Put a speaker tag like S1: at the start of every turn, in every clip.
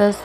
S1: 10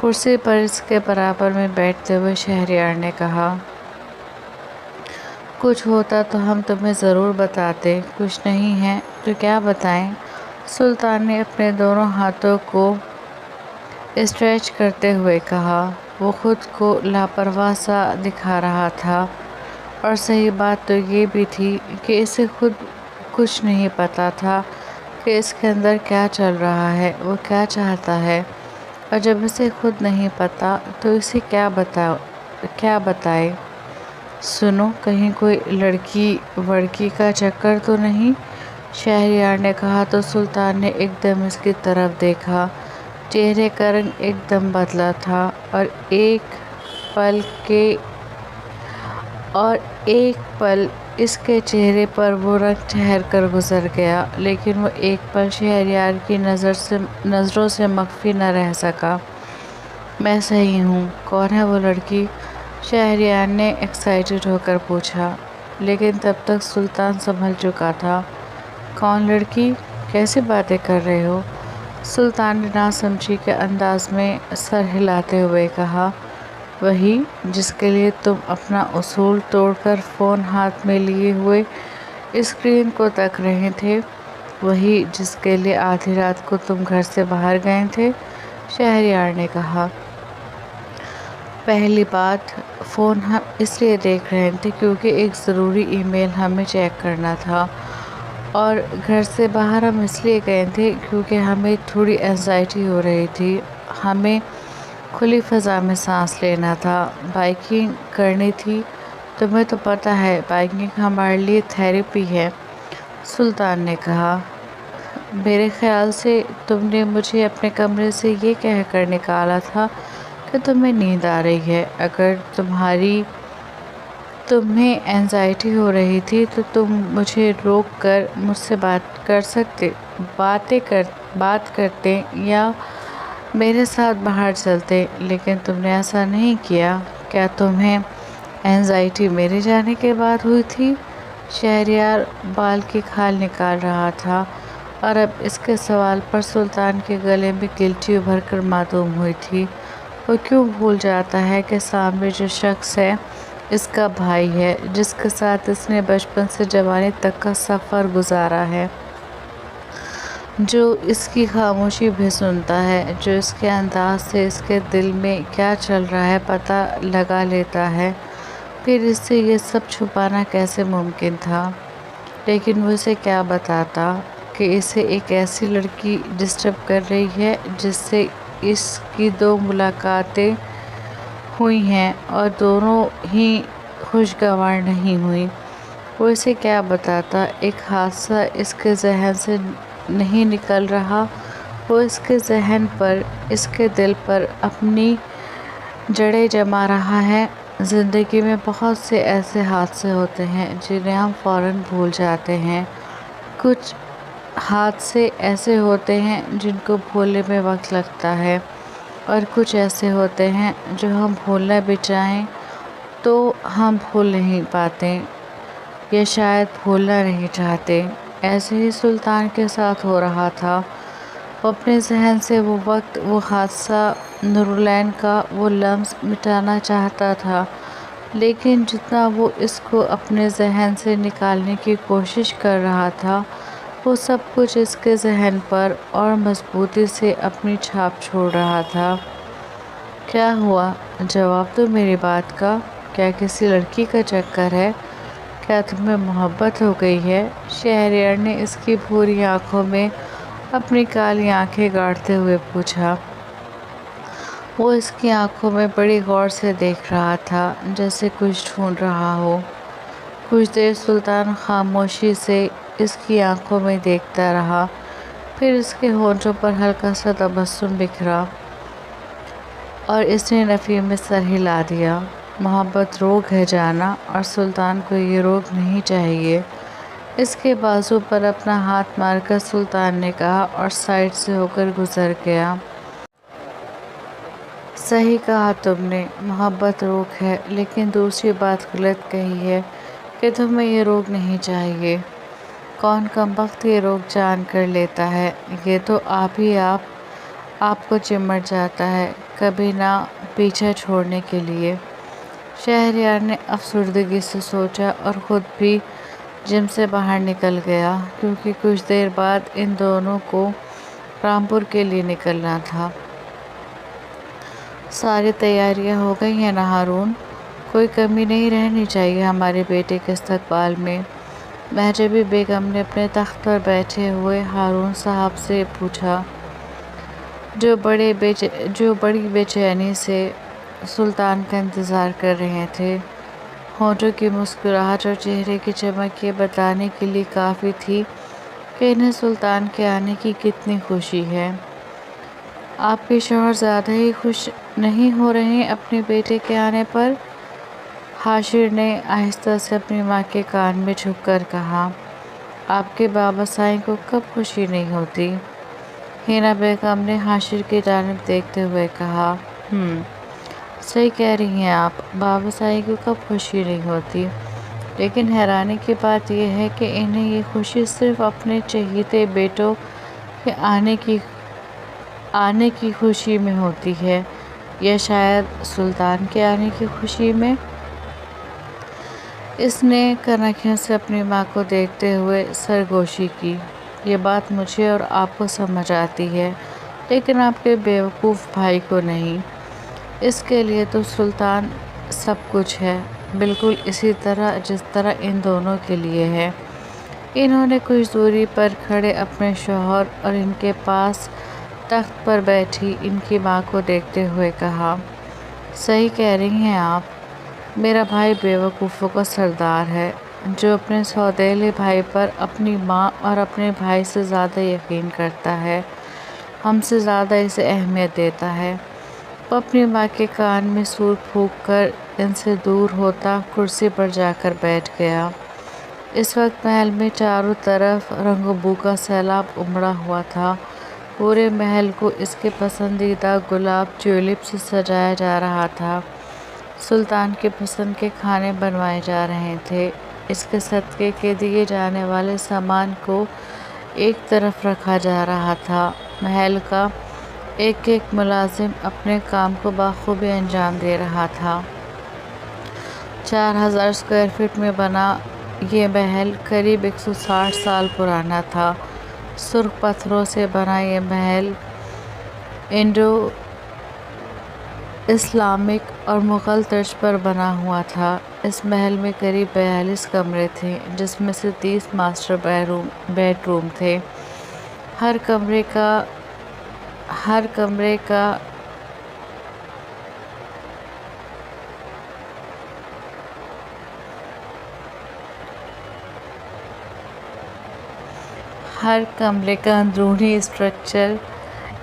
S1: کرسی پر اس کے برابر میں بیٹھتے ہوئے شہریار نے کہا، کچھ ہوتا تو ہم تمہیں ضرور بتاتے، کچھ نہیں ہے تو کیا بتائیں؟ سلطان نے اپنے دونوں ہاتھوں کو اسٹریچ کرتے ہوئے کہا۔ وہ خود کو لاپرواہ سا دکھا رہا تھا، اور صحیح بات تو یہ بھی تھی کہ اسے خود کچھ نہیں پتا تھا کہ اس کے اندر کیا چل رہا ہے، وہ کیا چاہتا ہے، اور جب اسے خود نہیں پتا تو اسے کیا بتائے۔ سنو، کہیں کوئی لڑکی وڑکی کا چکر تو نہیں؟ شہریار نے کہا تو سلطان نے ایک دم اس کی طرف دیکھا۔ چہرے کا رنگ ایک دم بدلا تھا، اور ایک پل اس کے چہرے پر وہ رنگ ٹھہر کر گزر گیا، لیکن وہ ایک پل شہریار کی نظروں سے مخفی نہ رہ سکا۔ میں صحیح ہوں؟ کون ہے وہ لڑکی؟ شہریار نے ایکسائٹڈ ہو کر پوچھا، لیکن تب تک سلطان سنبھل چکا تھا۔ کون لڑکی؟ کیسی باتیں کر رہے ہو؟ سلطان نے ناسمجھی کے انداز میں سر ہلاتے ہوئے کہا، وہی جس کے لیے تم اپنا اصول توڑ کر فون ہاتھ میں لیے ہوئے اسکرین کو تک رہے تھے، وہی جس کے لیے آدھی رات کو تم گھر سے باہر گئے تھے، شہریار نے کہا۔ پہلی بات، فون ہم اس لیے دیکھ رہے تھے کیونکہ ایک ضروری ای میل ہمیں چیک کرنا تھا، اور گھر سے باہر ہم اس لیے گئے تھے کیونکہ ہمیں تھوڑی اینزائٹی ہو رہی تھی، ہمیں کھلی فضا میں سانس لینا تھا، بائیکنگ کرنی تھی۔ تمہیں تو پتہ ہے بائیکنگ ہمارے لیے تھیراپی ہے، سلطان نے کہا۔ میرے خیال سے تم نے مجھے اپنے کمرے سے یہ کہہ کر نکالا تھا کہ تمہیں نیند آ رہی ہے۔ اگر تمہیں اینزائٹی ہو رہی تھی تو تم مجھے روک کر مجھ سے بات کرتے یا میرے ساتھ باہر چلتے، لیکن تم نے ایسا نہیں کیا۔ کیا تمہیں اینزائٹی میرے جانے کے بعد ہوئی تھی؟ شہریار بال کی کھال نکال رہا تھا، اور اب اس کے سوال پر سلطان کے گلے میں گلٹی ابھر کر معلوم ہوئی تھی۔ وہ کیوں بھول جاتا ہے کہ سامنے جو شخص ہے اس کا بھائی ہے، جس کے ساتھ اس نے بچپن سے جوانی تک کا سفر گزارا ہے، جو اس کی خاموشی بھی سنتا ہے، جو اس کے انداز سے اس کے دل میں کیا چل رہا ہے پتہ لگا لیتا ہے۔ پھر اس سے یہ سب چھپانا کیسے ممکن تھا؟ لیکن وہ اسے کیا بتاتا کہ اسے ایک ایسی لڑکی ڈسٹرب کر رہی ہے جس سے اس کی 2 ملاقاتیں ہوئی ہیں اور دونوں ہی خوشگوار نہیں ہوئیں۔ وہ اسے کیا بتاتا؟ ایک حادثہ اس کے ذہن سے نہیں نکل رہا، وہ اس کے ذہن پر، اس کے دل پر اپنی جڑیں جما رہا ہے۔ زندگی میں بہت سے ایسے حادثے ہوتے ہیں جنہیں ہم فوراً بھول جاتے ہیں، کچھ حادثے ایسے ہوتے ہیں جن کو بھولنے میں وقت لگتا ہے، اور کچھ ایسے ہوتے ہیں جو ہم بھولنا بھی چاہیں تو ہم بھول نہیں پاتے، یا شاید بھولنا نہیں چاہتے۔ ایسے ہی سلطان کے ساتھ ہو رہا تھا۔ وہ اپنے ذہن سے وہ وقت، وہ حادثہ، نورالعین کا وہ لمحہ مٹانا چاہتا تھا، لیکن جتنا وہ اس کو اپنے ذہن سے نکالنے کی کوشش کر رہا تھا، وہ سب کچھ اس کے ذہن پر اور مضبوطی سے اپنی چھاپ چھوڑ رہا تھا۔ کیا ہوا؟ جواب دو میری بات کا۔ کیا کسی لڑکی کا چکر ہے؟ کیا تمہیں محبت ہو گئی ہے؟ شہریار نے اس کی بھوری آنکھوں میں اپنی کالی آنکھیں گاڑتے ہوئے پوچھا۔ وہ اس کی آنکھوں میں بڑی غور سے دیکھ رہا تھا، جیسے کچھ ڈھونڈ رہا ہو۔ کچھ دیر سلطان خاموشی سے اس کی آنکھوں میں دیکھتا رہا، پھر اس کے ہونٹوں پر ہلکا سا تبسم بکھرا، اور اس نے نفی میں سر ہلا دیا۔ محبت روگ ہے جانا، اور سلطان کو یہ روگ نہیں چاہیے۔ اس کے بازو پر اپنا ہاتھ مار کر سلطان نے کہا، اور سائڈ سے ہو کر گزر گیا۔ صحیح کہا تم نے، محبت روگ ہے، لیکن دوسری بات غلط کہی ہے کہ تمہیں یہ روگ نہیں چاہیے۔ کون کمبخت یہ روگ جان کر لیتا ہے؟ یہ تو آپ آپ کو چمٹ جاتا ہے، کبھی نہ پیچھا چھوڑنے کے لیے۔ شہریار نے افسردگی سے سوچا اور خود بھی جم سے باہر نکل گیا، کیونکہ کچھ دیر بعد ان دونوں کو رامپور کے لیے نکلنا تھا۔ ساری تیاریاں ہو گئی ہیں نا ہارون؟ کوئی کمی نہیں رہنی چاہیے ہمارے بیٹے کے استقبال میں۔ مہجبی بیگم نے اپنے تخت پر بیٹھے ہوئے ہارون صاحب سے پوچھا، جو بڑی بے چینی سے سلطان کا انتظار کر رہے تھے۔ ہونٹوں کی مسکراہٹ اور چہرے کی چمک یہ بتانے کے لیے کافی تھی کہ انہیں سلطان کے آنے کی کتنی خوشی ہے۔ آپ کے شوہر زیادہ ہی خوش نہیں ہو رہے اپنے بیٹے کے آنے پر؟ حاشر نے آہستہ سے اپنی ماں کے کان میں جھک کر کہا۔ آپ کے بابا سائیں کو کب خوشی نہیں ہوتی؟ حنا بیگم نے حاشر کی جانب دیکھتے ہوئے کہا۔ صحیح کہہ رہی ہیں آپ، بابا سائیں کو کب خوشی نہیں ہوتی، لیکن حیرانی کی بات یہ ہے کہ انہیں یہ خوشی صرف اپنے چہیتے بیٹوں کے آنے کی خوشی میں ہوتی ہے، یا شاید سلطان کے آنے کی خوشی میں۔ اس نے کنکھیوں سے اپنی ماں کو دیکھتے ہوئے سرگوشی کی۔ یہ بات مجھے اور آپ کو سمجھ آتی ہے، لیکن آپ کے بیوقوف بھائی کو نہیں۔ اس کے لیے تو سلطان سب کچھ ہے، بالکل اسی طرح جس طرح ان دونوں کے لیے ہے۔ انہوں نے کچھ دوری پر کھڑے اپنے شوہر اور ان کے پاس تخت پر بیٹھی ان کی ماں کو دیکھتے ہوئے کہا۔ صحیح کہہ رہی ہیں آپ، میرا بھائی بیوقوفوں کا سردار ہے، جو اپنے سوتیلے بھائی پر اپنی ماں اور اپنے بھائی سے زیادہ یقین کرتا ہے، ہم سے زیادہ اسے اہمیت دیتا ہے۔ وہ اپنی ماں کے کان میں سور پھونک کر ان سے دور ہوتا کرسی پر جا کر بیٹھ گیا۔ اس وقت محل میں چاروں طرف رنگ و بو کا سیلاب امڑا ہوا تھا۔ پورے محل کو اس کے پسندیدہ گلاب ٹیولپ سے سجایا جا رہا تھا۔ سلطان کی پسند کے کھانے بنوائے جا رہے تھے۔ اس کے صدقے کے دیے جانے والے سامان کو ایک طرف رکھا جا رہا تھا۔ محل کا ایک ایک ملازم اپنے کام کو بخوبی انجام دے رہا تھا۔ 4000 اسکوائر فٹ میں بنا یہ محل قریب 160 سال پرانا تھا۔ سرخ پتھروں سے بنا یہ محل انڈو اسلامک اور مغل طرز پر بنا ہوا تھا۔ اس محل میں قریب 42 کمرے تھے، جس میں سے 30 ماسٹر بیڈ روم تھے۔ ہر کمرے کا اندرونی اسٹرکچر،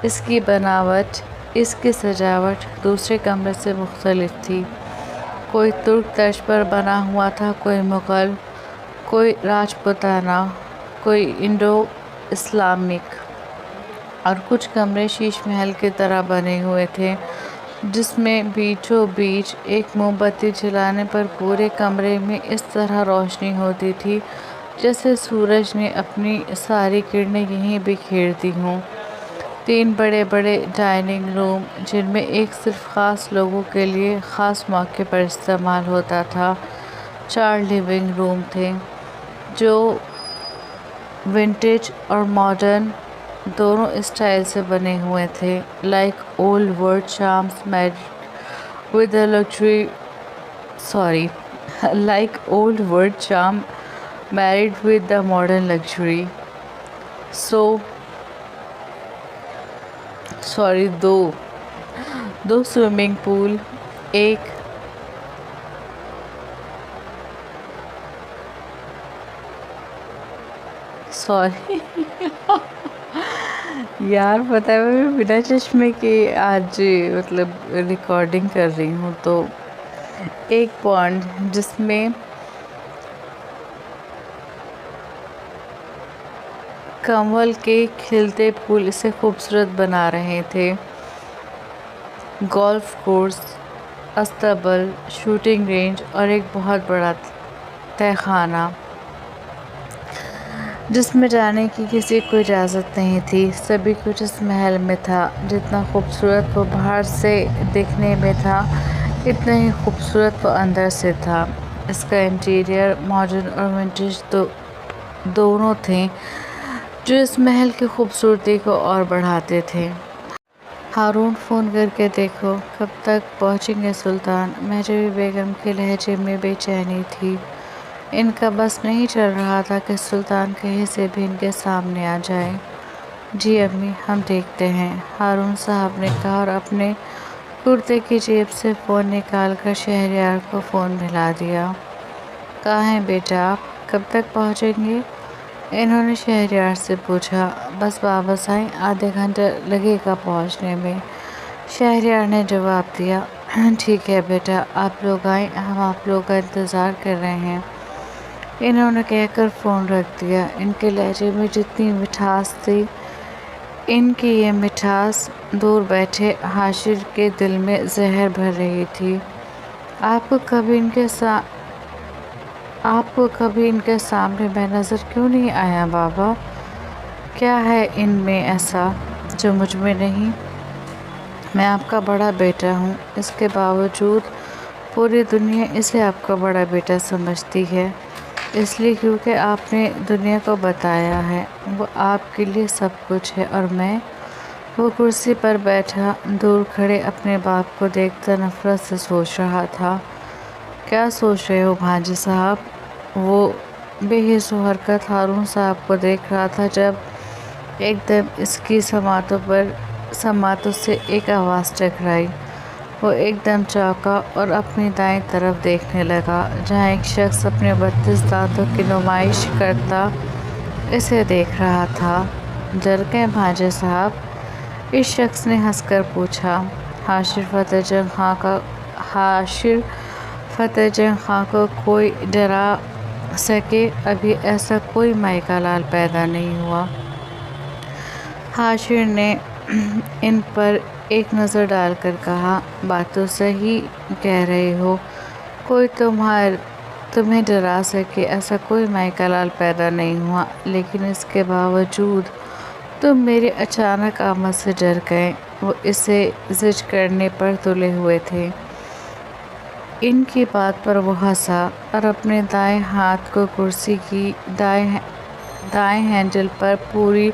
S1: اس کی بناوٹ، اس کی سجاوٹ دوسرے کمرے سے مختلف تھی۔ کوئی ترک طرز پر بنا ہوا تھا، کوئی مغل، کوئی راجپوتانہ، کوئی انڈو اسلامک، اور کچھ کمرے شیش محل کی طرح بنے ہوئے تھے، جس میں بیچوں بیچ ایک موم بتی جلانے پر پورے کمرے میں اس طرح روشنی ہوتی تھی جیسے سورج نے اپنی ساری کرنیں یہیں بکھیر دی ہوں۔ 3 بڑے بڑے ڈائننگ روم، جن میں ایک صرف خاص لوگوں کے لیے خاص موقع پر استعمال ہوتا تھا۔ 4 لیونگ روم تھے، جو ونٹیج اور ماڈرن دونوں اسٹائل سے بنے ہوئے تھے۔ Like old world charms married with the modern luxury. دو سوئمنگ پول، ایک یار پتہ ہے میں بنا چشمے کے آج ریکارڈنگ کر رہی ہوں، تو ایک پونڈ جس میں کنول کے کھلتے پھول اسے خوبصورت بنا رہے تھے۔ گولف کورس، استبل، شوٹنگ رینج اور ایک بہت بڑا تہہ خانہ۔ جس میں جانے کی کسی کو اجازت نہیں تھی۔ سبھی کچھ اس محل میں تھا، جتنا خوبصورت وہ باہر سے دیکھنے میں تھا اتنا ہی خوبصورت وہ اندر سے تھا۔ اس کا انٹیریئر ماڈرن اور ونٹیج دونوں تھے، جو اس محل کی خوبصورتی کو اور بڑھاتے تھے۔ ہارون، فون کر کے دیکھو کب تک پہنچیں گے سلطان؟ مہجوی بیگم کے لہجے میں بے چینی تھی۔ ان کا بس نہیں چل رہا تھا کہ سلطان کہیں سے بھی ان کے سامنے آ جائے۔ جی امی، ہم دیکھتے ہیں، ہارون صاحب نے کہا اور اپنے کرتے کی جیب سے فون نکال کر شہریار کو فون ملا دیا۔ کہاں ہیں بیٹا آپ؟ کب تک پہنچیں گے؟ انہوں نے شہریار سے پوچھا۔ بس واپس آئیں، آدھے گھنٹہ لگے گا پہنچنے میں، شہریار نے جواب دیا۔ ٹھیک ہے بیٹا، آپ لوگ آئیں، ہم آپ لوگ کا انتظار کر رہے ہیں، انہوں نے کہہ کر فون رکھ دیا۔ ان کے لہجے میں جتنی مٹھاس تھی، ان کی یہ مٹھاس دور بیٹھے حاشر کے دل میں زہر بھر رہی تھی۔ آپ کو کبھی ان کے سامنے میں نظر کیوں نہیں آیا بابا؟ کیا ہے ان میں ایسا جو مجھ میں نہیں؟ میں آپ کا بڑا بیٹا ہوں، اس کے باوجود پوری دنیا اسے آپ کا بڑا بیٹا سمجھتی ہے، اس لیے کیونکہ آپ نے دنیا کو بتایا ہے وہ آپ کے لیے سب کچھ ہے۔ اور میں، وہ کرسی پر بیٹھا دور کھڑے اپنے باپ کو دیکھتا نفرت سے سوچ رہا تھا۔ کیا سوچ رہے ہو بھانجے صاحب؟ وہ بے حس و حرکت ہارون صاحب کو دیکھ رہا تھا جب ایک دم اس کی سماعتوں سے ایک آواز ٹکرائی۔ وہ ایک دم چونکا اور اپنی دائیں طرف دیکھنے لگا، جہاں ایک شخص اپنے 32 دانتوں کی نمائش کرتا اسے دیکھ رہا تھا۔ ڈر گئے بھانجے صاحب؟ اس شخص نے ہنس کر پوچھا۔ حاشر فتح جنگ خان کو کوئی ڈرا سکے؟ ابھی ایسا کوئی مائیکا لال پیدا نہیں ہوا۔ حاشر نے ان پر ایک نظر ڈال کر کہا، بات تو صحیح کہہ رہے ہو، کوئی تمہیں ڈرا سکے ایسا کوئی مائیکا لال پیدا نہیں ہوا، لیکن اس کے باوجود تم میری اچانک آمد سے ڈر گئے۔ وہ اسے زج کرنے پر تلے ہوئے تھے۔ ان کی بات پر وہ ہنسا اور اپنے دائیں ہاتھ کو کرسی کی دائیں ہینڈل پر پوری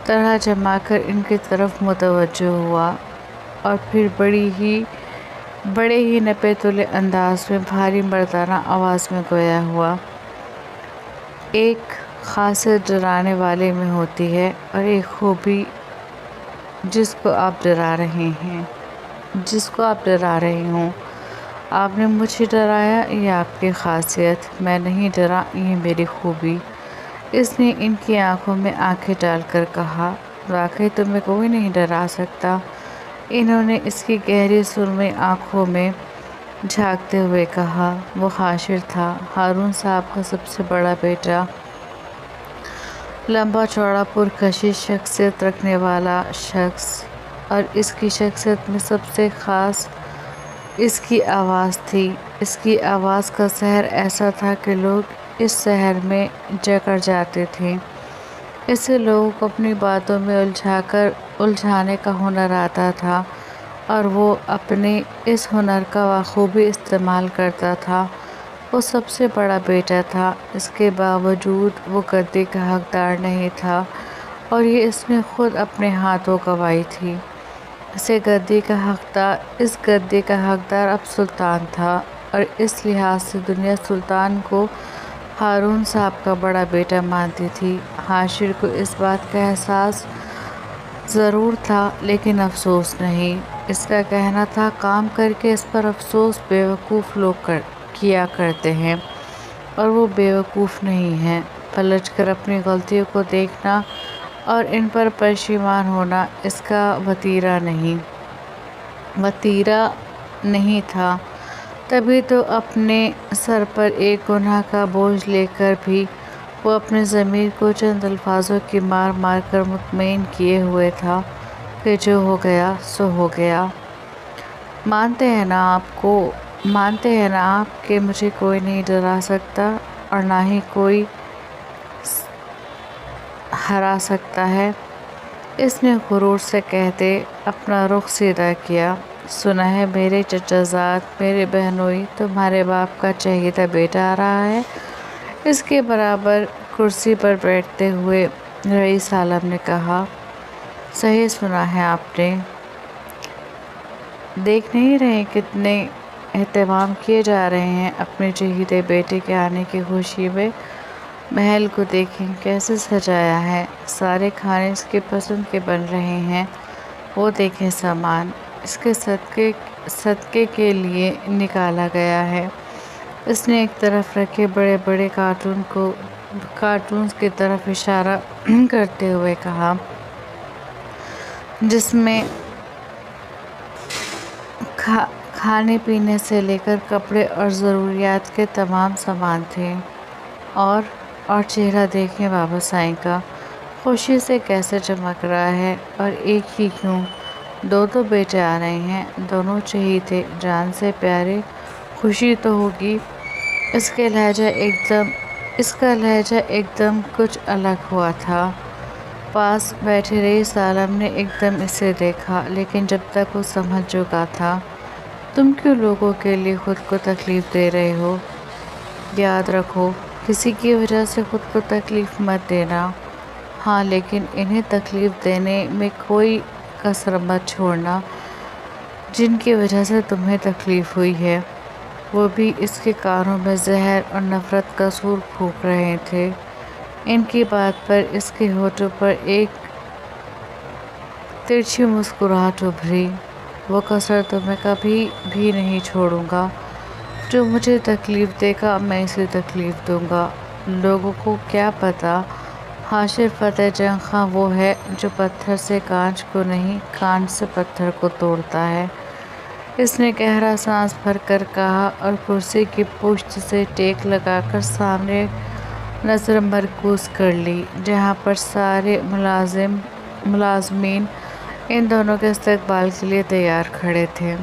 S1: طرح جما کر ان کی طرف متوجہ ہوا، اور پھر بڑے ہی نپے تلے انداز میں بھاری مردانہ آواز میں گویا ہوا، ایک خاصیت ڈرانے والے میں ہوتی ہے، اور ایک خوبی جس کو آپ ڈرا رہے ہوں۔ آپ نے مجھے ڈرایا، یہ آپ کی خاصیت، میں نہیں ڈرا، یہ میری خوبی۔ اس نے ان کی آنکھوں میں آنکھیں ڈال کر کہا۔ واقعی تمہیں کوئی نہیں ڈرا سکتا؟ انہوں نے اس کی گہری سرمئی آنکھوں میں جھانکتے ہوئے کہا۔ وہ حاشر تھا، ہارون صاحب کا سب سے بڑا بیٹا، لمبا چوڑا پرکشش شخصیت رکھنے والا شخص، اور اس کی شخصیت میں سب سے خاص اس کی آواز تھی۔ اس کی آواز کا سحر ایسا تھا کہ لوگ اس سحر میں جکڑ جاتے تھے۔ اسے لوگوں کو اپنی باتوں میں الجھانے کا ہنر آتا تھا، اور وہ اپنے اس ہنر کا بخوبی استعمال کرتا تھا۔ وہ سب سے بڑا بیٹا تھا، اس کے باوجود وہ گدی کا حقدار نہیں تھا، اور یہ اس نے خود اپنے ہاتھوں گنوائی تھی۔ اس گدی کا حقدار اب سلطان تھا، اور اس لحاظ سے دنیا سلطان کو ہارون صاحب کا بڑا بیٹا مانتی تھی۔ حاشر کو اس بات کا احساس ضرور تھا، لیکن افسوس نہیں۔ اس کا کہنا تھا، کام کر کے اس پر افسوس بیوقوف لوگ کیا کرتے ہیں، اور وہ بیوقوف نہیں ہیں۔ پلٹ کر اپنی غلطیوں کو دیکھنا اور ان پر پشیمان ہونا اس کا وتیرہ نہیں تھا۔ تبھی تو اپنے سر پر ایک گناہ کا بوجھ لے کر بھی وہ اپنے ضمیر کو چند الفاظوں کی مار مار کر مطمئن کیے ہوئے تھا کہ جو ہو گیا سو ہو گیا۔ مانتے ہیں نا آپ کہ مجھے کوئی نہیں ڈرا سکتا، اور نہ ہی کوئی ہرا سکتا ہے؟ اس نے غرور سے کہتے اپنا رخ سیدھا کیا۔ سنا ہے میرے چچا زاد، میرے بہنوئی، تمہارے باپ کا چہیتا بیٹا آ رہا ہے؟ اس کے برابر کرسی پر بیٹھتے ہوئے رئیس عالم نے کہا۔ صحیح سنا ہے آپ نے۔ دیکھ نہیں رہے کتنے اہتمام کیے جا رہے ہیں اپنے چہیتے بیٹے کے آنے کی خوشی میں؟ محل کو دیکھیں کیسے سجایا ہے، سارے کھانے اس کے پسند کے بن رہے ہیں۔ وہ دیکھیں سامان اس کے صدقے کے لیے نکالا گیا ہے۔ اس نے ایک طرف رکھے بڑے بڑے کارٹونز کی طرف اشارہ کرتے ہوئے کہا، جس میں کھانے پینے سے لے کر کپڑے اور ضروریات کے تمام سامان تھے۔ اور چہرہ دیکھیں بابا سائیں کا، خوشی سے کیسے چمک رہا ہے۔ اور ایک ہی کیوں، دو بیٹے آ رہے ہیں، دونوں چہیتے، جان سے پیارے۔ خوشی تو ہوگی۔ اس کا لہجہ ایک دم کچھ الگ ہوا تھا۔ پاس بیٹھے رئیس عالم نے ایک دم اسے دیکھا، لیکن جب تک وہ سمجھ چکا تھا۔ تم کیوں لوگوں کے لیے خود کو تکلیف دے رہے ہو؟ یاد رکھو، کسی کی وجہ سے خود کو تکلیف مت دینا۔ ہاں، لیکن انہیں تکلیف دینے میں کوئی کسر مت چھوڑنا جن کی وجہ سے تمہیں تکلیف ہوئی ہے۔ وہ بھی اس کے کانوں میں زہر اور نفرت کا سور پھونک رہے تھے۔ ان کی بات پر اس کے ہونٹوں پر ایک ترچھی مسکراہٹ ابھری۔ وہ کسر تو میں کبھی بھی نہیں چھوڑوں گا۔ جو مجھے تکلیف دے گا میں اسے تکلیف دوں گا۔ لوگوں کو کیا پتا، حاشر فتح جنگ خاں وہ ہے جو پتھر سے کانچ کو نہیں، کانچ سے پتھر کو توڑتا ہے۔ اس نے گہرا سانس بھر کر کہا اور کرسی کی پشت سے ٹیک لگا کر سامنے نظر مرکوز کر لی، جہاں پر سارے ملازمین ان دونوں کے استقبال کے لیے تیار کھڑے تھے۔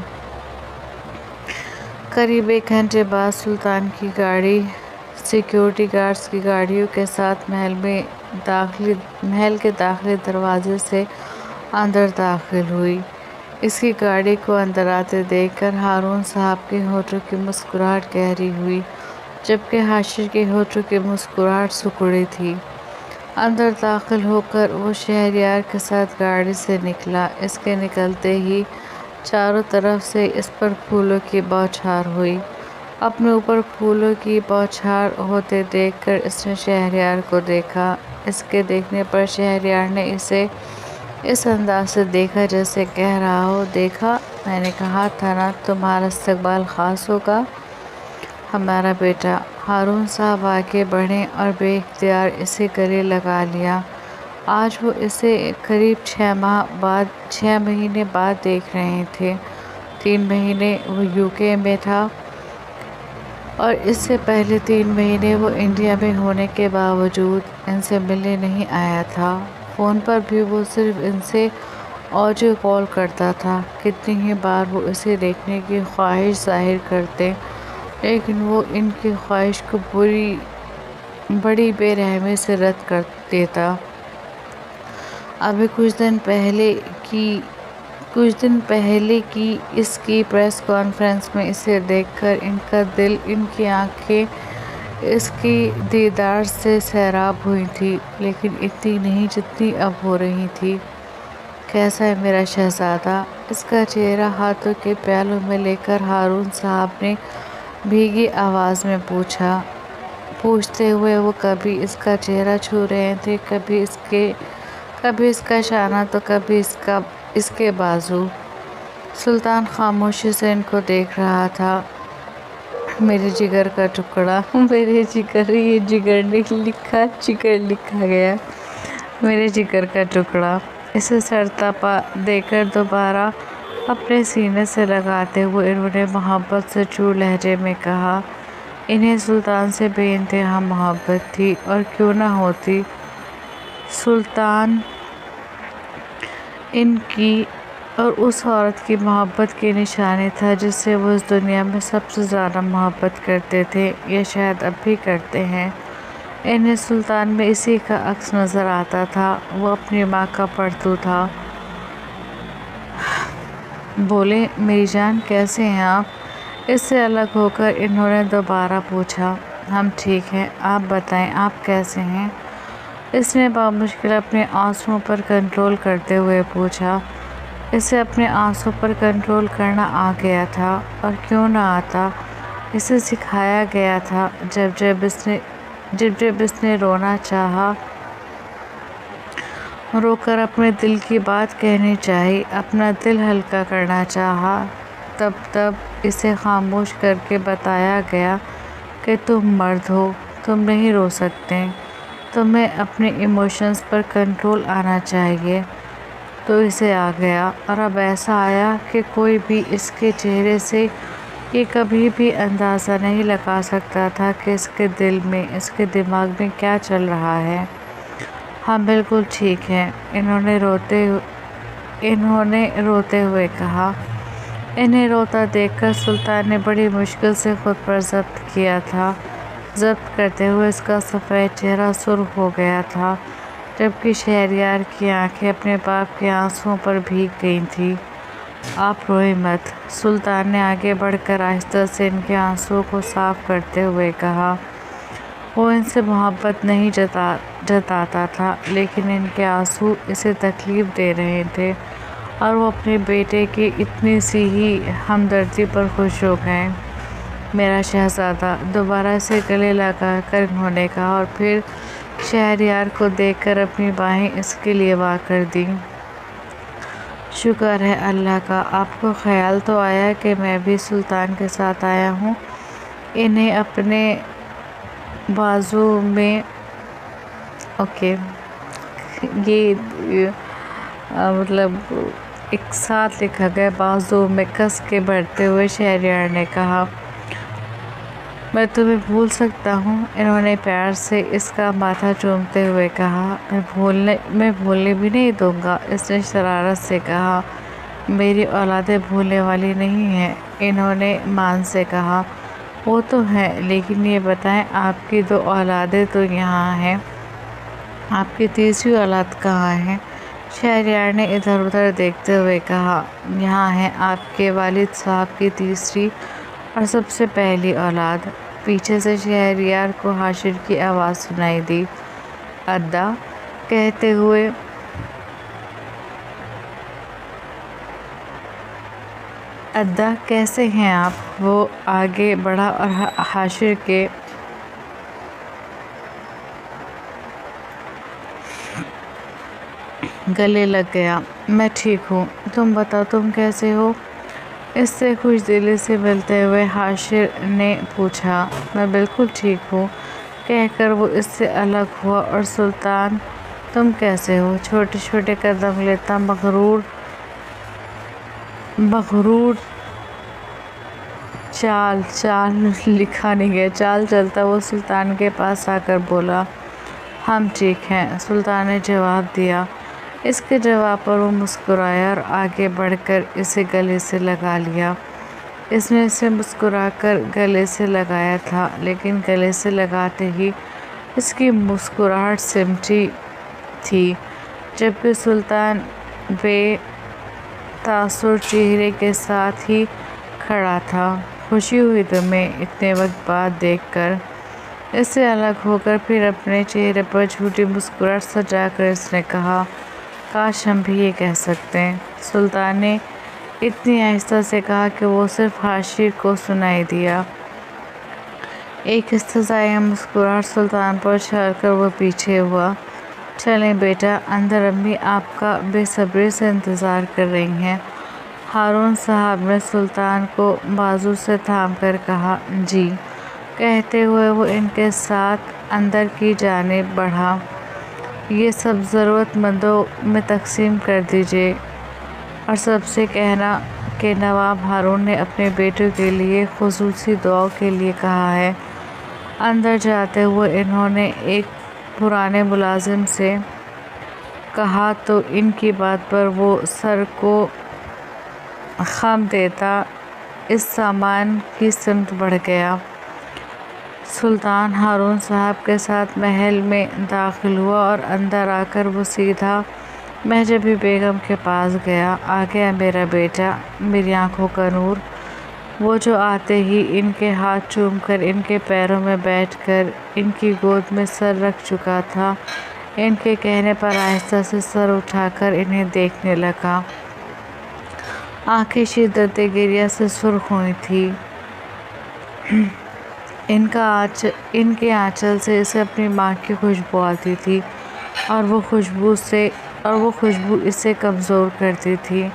S1: قریب 1 گھنٹے بعد سلطان کی گاڑی سیکیورٹی گارڈز کی گاڑیوں کے ساتھ محل کے داخلی دروازے سے اندر داخل ہوئی۔ اس کی گاڑی کو اندر آتے دیکھ کر ہارون صاحب کے ہونٹوں کی مسکراہٹ گہری ہوئی، جبکہ حاشر کے ہونٹوں کی مسکراہٹ سکڑی تھی۔ اندر داخل ہو کر وہ شہریار کے ساتھ گاڑی سے نکلا۔ اس کے نکلتے ہی چاروں طرف سے اس پر پھولوں کی بوچھار ہوئی۔ اپنے اوپر پھولوں کی بوچھار ہوتے دیکھ کر اس نے شہریار کو دیکھا۔ اس کے دیکھنے پر شہریار نے اسے اس انداز سے دیکھا جیسے کہہ رہا ہو، دیکھا، میں نے کہا تھا نا تمہارا استقبال خاص ہوگا۔ ہمارا بیٹا۔ ہارون صاحب آگے بڑھے اور بے اختیار اسے گلے لگا لیا۔ آج وہ اسے قریب 6 مہینے بعد دیکھ رہے تھے۔ 3 مہینے وہ UK میں تھا اور اس سے پہلے 3 مہینے وہ انڈیا میں ہونے کے باوجود ان سے ملنے نہیں آیا تھا۔ فون پر بھی وہ صرف ان سے آڈیو کال کرتا تھا۔ کتنی ہی بار وہ اسے دیکھنے کی خواہش ظاہر کرتے، لیکن وہ ان کی خواہش کو بڑی بے رحمی سے رد کر دیتا۔ ابھی کچھ دن پہلے کی اس کی پریس کانفرنس میں اسے دیکھ کر ان کا دل، ان کی آنکھیں اس کی دیدار سے سیراب ہوئی تھی، لیکن اتنی نہیں جتنی اب ہو رہی تھی۔ کیسا ہے میرا شہزادہ؟ اس کا چہرہ ہاتھوں کے پیالوں میں لے کر ہارون صاحب نے بھیگی آواز میں پوچھا۔ پوچھتے ہوئے وہ کبھی اس کا چہرہ چھو رہے تھے، کبھی اس کا شانہ تو کبھی اس کے بازو۔ سلطان خاموشی سے ان کو دیکھ رہا تھا۔ میرے جگر کا ٹکڑا، میرے جگر، یہ جگر نہیں لکھا، جگر لکھا گیا، میرے جگر کا ٹکڑا۔ اسے سرتپا دے کر دوبارہ اپنے سینے سے لگاتے ہوئے انہوں نے محبت سے چور لہجے میں کہا، انہیں سلطان سے بے انتہا محبت تھی، اور کیوں نہ ہوتی؟ سلطان ان کی اور اس عورت کی محبت کی نشانی تھا جس سے وہ اس دنیا میں سب سے زیادہ محبت کرتے تھے، یا شاید اب بھی کرتے ہیں۔ انہیں سلطان میں اسی کا عکس نظر آتا تھا۔ وہ اپنی ماں کا پڑتو تھا۔ بولے، میری جان کیسے ہیں آپ؟ اس سے الگ ہو کر انہوں نے دوبارہ پوچھا۔ ہم ٹھیک ہیں، آپ بتائیں آپ کیسے ہیں؟ اس نے بامشکل اپنے آنسوؤں پر کنٹرول کرتے ہوئے پوچھا۔ اسے اپنے آنسوں پر کنٹرول کرنا آ گیا تھا، اور کیوں نہ آتا، اسے سکھایا گیا تھا۔ جب اس نے رونا چاہا، رو کر اپنے دل کی بات کہنی چاہی، اپنا دل ہلکا کرنا چاہا، تب اسے خاموش کر کے بتایا گیا کہ تم مرد ہو، تم نہیں رو سکتے، تمہیں اپنے ایموشنز پر کنٹرول آنا چاہیے۔ تو اسے آ گیا، اور اب ایسا آیا کہ کوئی بھی اس کے چہرے سے یہ کبھی بھی اندازہ نہیں لگا سکتا تھا کہ اس کے دل میں، اس کے دماغ میں کیا چل رہا ہے۔ ہم بالکل ٹھیک ہیں، انہوں نے روتے ہوئے کہا۔ انہیں روتا دیکھ کر سلطان نے بڑی مشکل سے خود پر ضبط کیا تھا۔ ضبط کرتے ہوئے اس کا سفید چہرہ سرخ ہو گیا تھا، جبکہ شہریار کی آنکھیں اپنے باپ کے آنسوؤں پر بھیگ گئی تھیں۔ آپ روئیں مت، سلطان نے آگے بڑھ کر آہستہ سے ان کے آنسوؤں کو صاف کرتے ہوئے کہا۔ وہ ان سے محبت نہیں جتاتا تھا، لیکن ان کے آنسو اسے تکلیف دے رہے تھے، اور وہ اپنے بیٹے کی اتنی سی ہی ہمدردی پر خوش ہو گئے۔ میرا شہزادہ، دوبارہ اسے گلے لگا کر انہوں نے کہا، اور پھر شہریار کو دیکھ کر اپنی باہیں اس کے لیے وا کر دیں۔ شکر ہے اللہ کا، آپ کو خیال تو آیا کہ میں بھی سلطان کے ساتھ آیا ہوں۔ انہیں اپنے بازو میں یہ مطلب ایک ساتھ لکھا گیا، بازو میں کس کے بڑھتے ہوئے شہریار نے کہا۔ میں تمہیں بھول سکتا ہوں؟ انہوں نے پیار سے اس کا ماتھا چومتے ہوئے کہا۔ میں بھولنے بھی نہیں دوں گا، اس نے شرارت سے کہا۔ میری اولادیں بھولنے والی نہیں ہیں، انہوں نے مان سے کہا۔ وہ تو ہیں، لیکن یہ بتائیں، آپ کی 2 اولادیں تو یہاں ہیں، آپ کی تیسری اولاد کہاں ہے؟ شہریار نے ادھر ادھر دیکھتے ہوئے کہا۔ یہاں ہے آپ کے والد صاحب کی تیسری اور سب سے پہلی اولاد۔ پیچھے سے شہریار کو حاشر کی آواز سنائی دی، ادا کہتے ہوئے۔ ادا کیسے ہیں آپ؟ وہ آگے بڑھا اور حاشر کے گلے لگ گیا۔ میں ٹھیک ہوں، تم بتاؤ تم کیسے ہو؟ اس سے خوش دلی سے ملتے ہوئے حاشر نے پوچھا۔ میں بالکل ٹھیک ہوں، کہہ کر وہ اس سے الگ ہوا۔ اور سلطان، تم کیسے ہو؟ چھوٹے چھوٹے قدم لیتا مغرور چال لکھا نہیں گیا، چال چلتا وہ سلطان کے پاس آ کر بولا۔ ہم ٹھیک ہیں، سلطان نے جواب دیا۔ اس کے جواب پر وہ مسکرایا اور آگے بڑھ کر اسے گلے سے لگا لیا۔ اس نے اسے مسکرا کر گلے سے لگایا تھا، لیکن گلے سے لگاتے ہی اس کی مسکراہٹ سمٹی تھی، جبکہ سلطان بے تاثر چہرے کے ساتھ ہی کھڑا تھا۔ خوشی ہوئی تمہیں اتنے وقت بعد دیکھ کر؟ اس سے الگ ہو کر پھر اپنے چہرے پر جھوٹی مسکراہٹ سجا کر اس نے کہا، کاش ہم بھی یہ کہہ سکتے۔ سلطان نے اتنی آہستہ سے کہا کہ وہ صرف حاشر کو سنائی دیا۔ ایک استہزائیہ مسکراہٹ سلطان پر چھا کر وہ پیچھے ہوا۔ چلیں بیٹا، اندر امی آپ کا بے صبری سے انتظار کر رہی ہیں۔ ہارون صاحب نے سلطان کو بازو سے تھام کر کہا۔ جی، کہتے ہوئے وہ ان کے ساتھ اندر کی جانب بڑھا۔ یہ سب ضرورت مندوں میں تقسیم کر دیجیے، اور سب سے کہنا کہ نواب ہارون نے اپنے بیٹوں کے لیے خصوصی دعاؤں کے لیے کہا ہے۔ اندر جاتے ہوئے انہوں نے ایک پرانے ملازم سے کہا تو ان کی بات پر وہ سر کو خم دیتا اس سامان کی سمت بڑھ گیا۔ سلطان ہارون صاحب کے ساتھ محل میں داخل ہوا اور اندر آ کر وہ سیدھا مہجبی بیگم کے پاس گیا۔ آ گیا میرا بیٹا، میری آنکھوں کا نور۔ وہ جو آتے ہی ان کے ہاتھ چوم کر ان کے پیروں میں بیٹھ کر ان کی گود میں سر رکھ چکا تھا، ان کے کہنے پر آہستہ سے سر اٹھا کر انہیں دیکھنے لگا۔ آنکھیں شدت گریہ سے سرخ ہوئی تھیں۔ ان کے آنچل سے اسے اپنی ماں کی خوشبو آتی تھی اور وہ خوشبو اسے کمزور کرتی تھی۔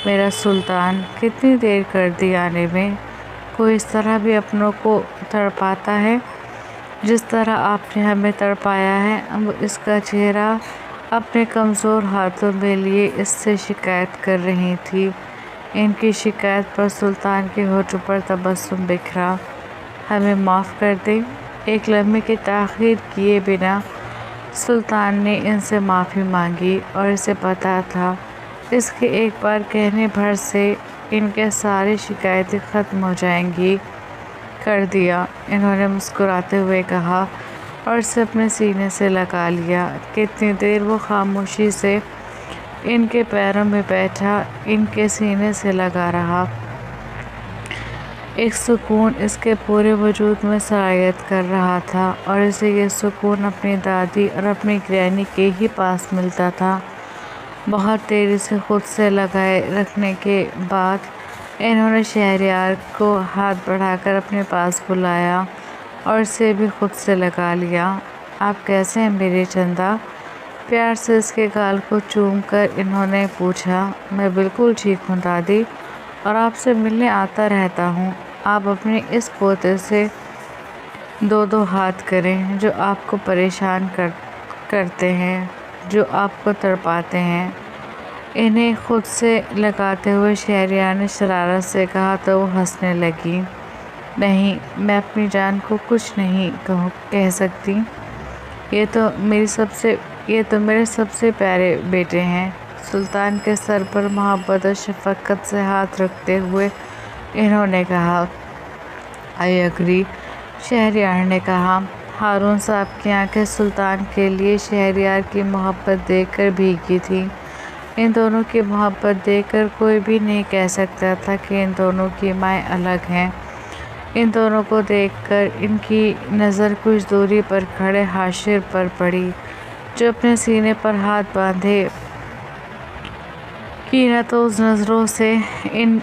S1: میرا سلطان، کتنی دیر کر دی آنے میں؟ کوئی اس طرح بھی اپنوں کو تڑپاتا ہے جس طرح آپ نے ہمیں تڑپایا ہے؟ وہ اس کا چہرہ اپنے کمزور ہاتھوں میں لیے اس سے شکایت کر رہی تھی۔ ان کی شکایت پر سلطان کے ہونٹوں پر تبسم بکھرا۔ ہمیں معاف کر دیں۔ ایک لمحے کی تاخیر کیے بنا سلطان نے ان سے معافی مانگی، اور اسے پتہ تھا اس کے ایک بار کہنے بھر سے ان کے ساری شکایتیں ختم ہو جائیں گی۔ کر دیا، انہوں نے مسکراتے ہوئے کہا اور اسے اپنے سینے سے لگا لیا۔ کتنی دیر وہ خاموشی سے ان کے پیروں میں بیٹھا، ان کے سینے سے لگا رہا۔ ایک سکون اس کے پورے وجود میں سرایت کر رہا تھا، اور اسے یہ سکون اپنی دادی اور اپنی گرینی کے ہی پاس ملتا تھا۔ بہت دیر اسے خود سے لگائے رکھنے کے بعد انہوں نے شہریار کو ہاتھ بڑھا کر اپنے پاس بلایا اور اسے بھی خود سے لگا لیا۔ آپ کیسے ہیں میری چندا؟ پیار سے اس کے گال کو چوم کر انہوں نے پوچھا۔ میں بالکل ٹھیک ہوں دادی، اور آپ سے ملنے آتا رہتا ہوں۔ آپ اپنے اس پوتے سے دو ہاتھ کریں جو آپ کو پریشان کرتے ہیں، جو آپ کو تڑپاتے ہیں۔ انہیں خود سے لگاتے ہوئے شہریار نے شرارت سے کہا تو وہ ہنسنے لگی۔ نہیں، میں اپنی جان کو کچھ نہیں کہہ سکتی۔ یہ تو میرے سب سے پیارے بیٹے ہیں۔ سلطان کے سر پر محبت اور شفقت سے ہاتھ رکھتے ہوئے انہوں نے کہا۔ آئی ایگری، شہریار نے کہا۔ ہارون صاحب کی آنکھیں سلطان کے لیے شہریار کی محبت دیکھ کر بھیگی تھیں۔ ان دونوں کی محبت دیکھ کر کوئی بھی نہیں کہہ سکتا تھا کہ ان دونوں کی مائیں الگ ہیں۔ ان دونوں کو دیکھ کر ان کی نظر کچھ دوری پر کھڑے حاشر پر پڑی، جو اپنے سینے پر ہاتھ باندھے کینہتوز نظروں سے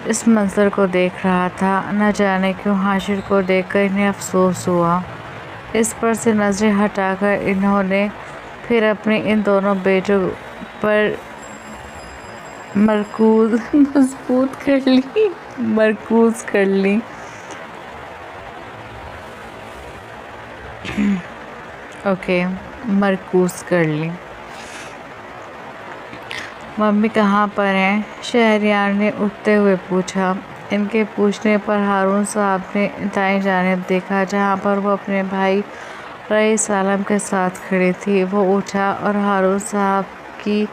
S1: اس منظر کو دیکھ رہا تھا۔ نہ جانے کیوں حاشر کو دیکھ کر انہیں افسوس ہوا۔ اس پر سے نظریں ہٹا کر انہوں نے پھر اپنے ان دونوں بیٹوں پر مرکوز کر لی۔ ممی کہاں پر ہیں؟ شہریار نے اٹھتے ہوئے پوچھا۔ ان کے پوچھنے پر ہارون صاحب نے دائیں جانب دیکھا جہاں پر وہ اپنے بھائی رئیس عالم کے ساتھ کھڑی تھی۔ وہ اٹھا اور ہارون صاحب کی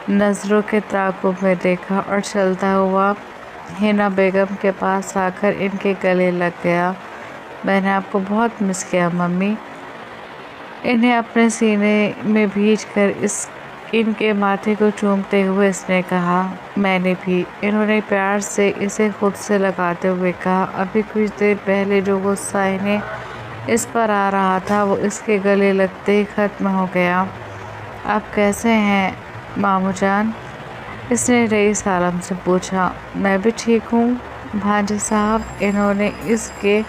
S1: نظروں کے تعاقب میں دیکھا اور چلتا ہوا حنا بیگم کے پاس آ کر ان کے گلے لگ گیا۔ میں نے آپ کو بہت مس کیا ممی۔ انہیں اپنے سینے میں بھیج کر ان کے ماتھے کو چومتے ہوئے اس نے کہا۔ میں نے بھی، انہوں نے پیار سے اسے خود سے لگاتے ہوئے کہا۔ ابھی کچھ دیر پہلے جو غصہ انہیں اس پر آ رہا تھا وہ اس کے گلے لگتے ہی ختم ہو گیا۔ آپ کیسے ہیں ماموں جان؟ اس نے رئیس عالم سے پوچھا۔ میں بھی ٹھیک ہوں بھانجے صاحب، انہوں نے اس کے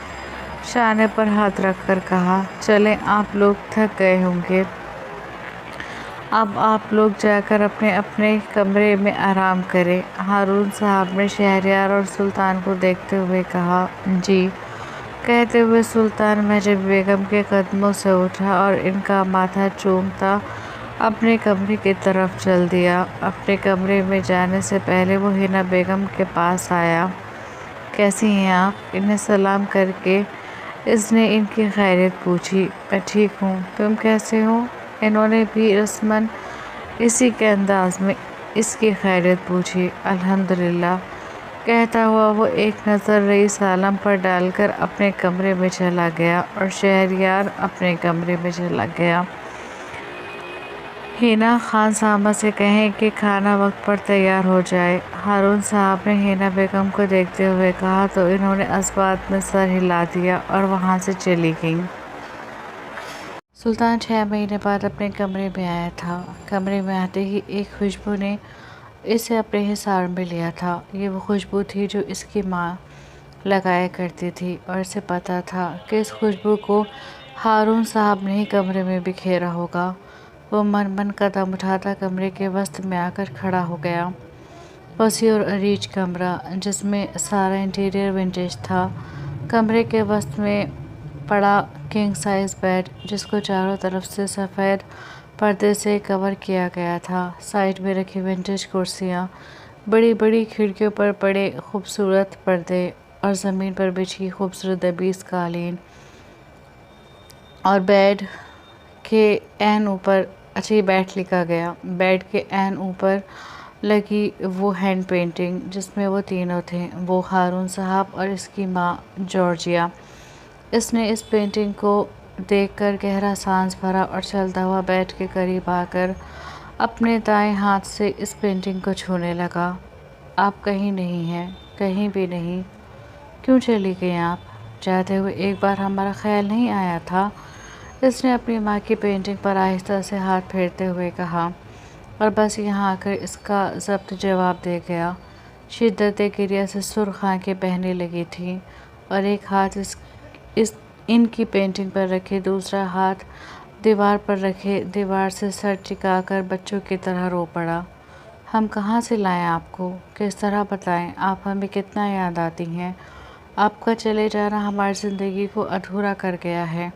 S1: شانے پر ہاتھ رکھ کر کہا۔ چلیں، آپ لوگ تھک گئے ہوں گے، اب آپ لوگ جا کر اپنے اپنے کمرے میں آرام کریں۔ ہارون صاحب نے شہریار اور سلطان کو دیکھتے ہوئے کہا۔ جی، کہتے ہوئے سلطان مہجبی بیگم کے قدموں سے اٹھا اور ان کا ماتھا چومتا اپنے کمرے کی طرف چل دیا۔ اپنے کمرے میں جانے سے پہلے وہ حنا بیگم کے پاس آیا۔ کیسی ہیں آپ؟ انہیں سلام کر کے اس نے ان کی خیریت پوچھی۔ میں ٹھیک ہوں، تم کیسے ہو؟ انہوں نے بھی رسماً اسی کے انداز میں اس کی خیریت پوچھی۔ الحمدللہ، کہتا ہوا وہ ایک نظر رئیس عالم پر ڈال کر اپنے کمرے میں چلا گیا اور شہریار اپنے کمرے میں چلا گیا۔ حنا خان سامہ سے کہیں کہ کھانا وقت پر تیار ہو جائے۔ ہارون صاحب نے حنا بیگم کو دیکھتے ہوئے کہا تو انہوں نے اثبات میں سر ہلا دیا اور وہاں سے چلی گئیں۔ سلطان 6 مہینے بعد اپنے کمرے میں آیا تھا۔ کمرے میں آتے ہی ایک خوشبو نے اسے اپنے حصار میں لیا تھا۔ یہ وہ خوشبو تھی جو اس کی ماں لگایا کرتی تھی اور اسے پتہ تھا کہ اس خوشبو کو ہارون صاحب نے ہی کمرے میں بکھیرا ہوگا۔ وہ من قدم اٹھاتا کمرے کے وسط میں آ کر کھڑا ہو گیا۔ وسیع اور عریض کمرہ جس میں سارا انٹیریئر ونٹیج تھا۔ کمرے کے وسط میں پڑا کنگ سائز بیڈ جس کو چاروں طرف سے سفید پردے سے کور کیا گیا تھا۔ سائیڈ میں رکھی ونٹیج کرسیاں، بڑی بڑی کھڑکیوں پر پڑے خوبصورت پردے اور زمین پر بچھی خوبصورت دبیس قالین، اور بیڈ کے عین اوپر بیڈ کے عین اوپر لگی وہ ہینڈ پینٹنگ جس میں وہ تینوں تھے، وہ ہارون صاحب اور اس کی ماں جارجیا۔ اس نے اس پینٹنگ کو دیکھ کر گہرا سانس بھرا اور چلتا ہوا بیڈ کے قریب آ کر اپنے دائیں ہاتھ سے اس پینٹنگ کو چھونے لگا۔ آپ کہیں نہیں ہیں، کہیں بھی نہیں۔ کیوں چلی گئیں آپ؟ جاتے ہوئے ایک بار ہمارا خیال نہیں آیا تھا؟ اس نے اپنی ماں کی پینٹنگ پر آہستہ سے ہاتھ پھیرتے ہوئے کہا، اور بس یہاں آ کر اس کا ضبط جواب دے گیا۔ شدت گریہ سے سرخ آنکھیں بہنے لگی تھیں اور ایک ہاتھ ان کی پینٹنگ پر رکھے، دوسرا ہاتھ دیوار پر رکھے دیوار سے سر ٹکا کر بچوں کی طرح رو پڑا۔ ہم کہاں سے لائیں آپ کو؟ کس طرح بتائیں؟ آپ ہمیں کتنا یاد آتی ہیں۔ آپ کا چلے جانا ہماری زندگی کو ادھورا کر گیا ہے۔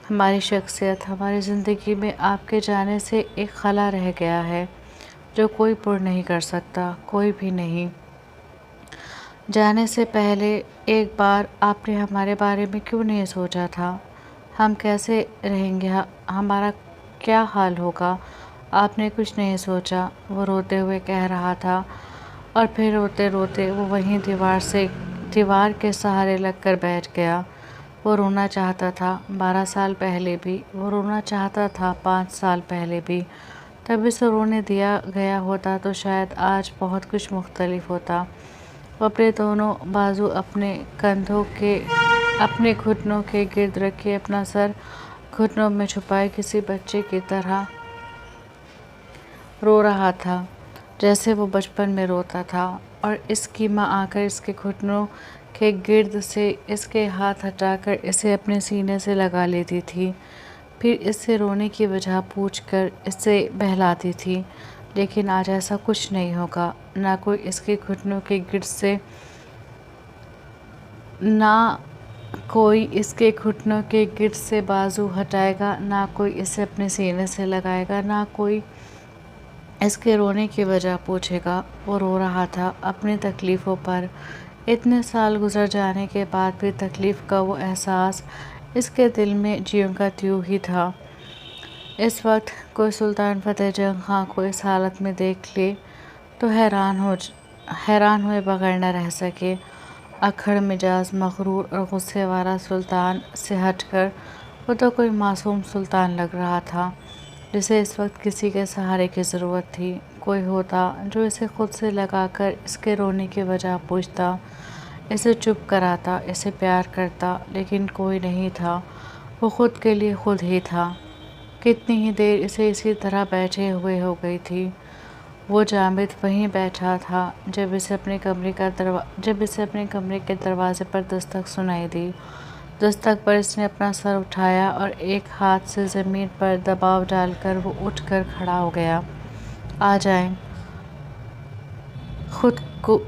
S1: ہماری شخصیت، ہماری زندگی میں آپ کے جانے سے ایک خلا رہ گیا ہے جو کوئی پر نہیں کر سکتا، کوئی بھی نہیں۔ جانے سے پہلے ایک بار آپ نے ہمارے بارے میں کیوں نہیں سوچا تھا؟ ہم کیسے رہیں گے، ہمارا کیا حال ہوگا؟ آپ نے کچھ نہیں سوچا، وہ روتے ہوئے کہہ رہا تھا، اور پھر روتے روتے وہ وہیں دیوار کے سہارے لگ کر بیٹھ گیا۔ وہ رونا چاہتا تھا 12 سال پہلے بھی، وہ رونا چاہتا تھا 5 سال پہلے بھی۔ تب اسے رونے دیا گیا ہوتا تو شاید آج بہت کچھ مختلف ہوتا۔ وہ اپنے دونوں بازو اپنے گھٹنوں کے گرد رکھے، اپنا سر گھٹنوں میں چھپائے کسی بچے کی طرح رو رہا تھا جیسے وہ بچپن میں روتا تھا، اور اس کی ماں آ کر اس کے گھٹنوں کے گرد سے اس کے ہاتھ ہٹا کر اسے اپنے سینے سے لگا لیتی تھی، پھر اس سے رونے کی وجہ پوچھ کر اسے بہلاتی تھی۔ لیکن آج ایسا کچھ نہیں ہوگا، نہ کوئی اس کے گھٹنوں کے گرد سے بازو ہٹائے گا، نہ کوئی اسے اپنے سینے سے لگائے گا، نہ کوئی اس کے رونے کی وجہ پوچھے گا۔ وہ رو رہا تھا اپنی تکلیفوں پر۔ اتنے سال گزر جانے کے بعد بھی تکلیف کا وہ احساس اس کے دل میں جیوں کا تیوں ہی تھا۔ اس وقت کوئی سلطان فتح جنگ خان کو اس حالت میں دیکھ لے تو حیران ہوئے بغیر نہ رہ سکے۔ اکھڑ مزاج، مغرور اور غصے والا سلطان سے ہٹ کر وہ تو کوئی معصوم سلطان لگ رہا تھا جسے اس وقت کسی کے سہارے کی ضرورت تھی۔ کوئی ہوتا جو اسے خود سے لگا کر اس کے رونے کی وجہ پوچھتا، اسے چپ کراتا، اسے پیار کرتا، لیکن کوئی نہیں تھا۔ وہ خود کے لیے خود ہی تھا۔ کتنی ہی دیر اسے اسی طرح بیٹھے ہوئے ہو گئی تھی۔ وہ جامد وہیں بیٹھا تھا جب اسے اپنے کمرے کے دروازے پر دستک سنائی دی۔ دستک پر اس نے اپنا سر اٹھایا اور ایک ہاتھ سے زمین پر دباؤ ڈال کر وہ اٹھ کر کھڑا ہو گیا۔ آ جائیں۔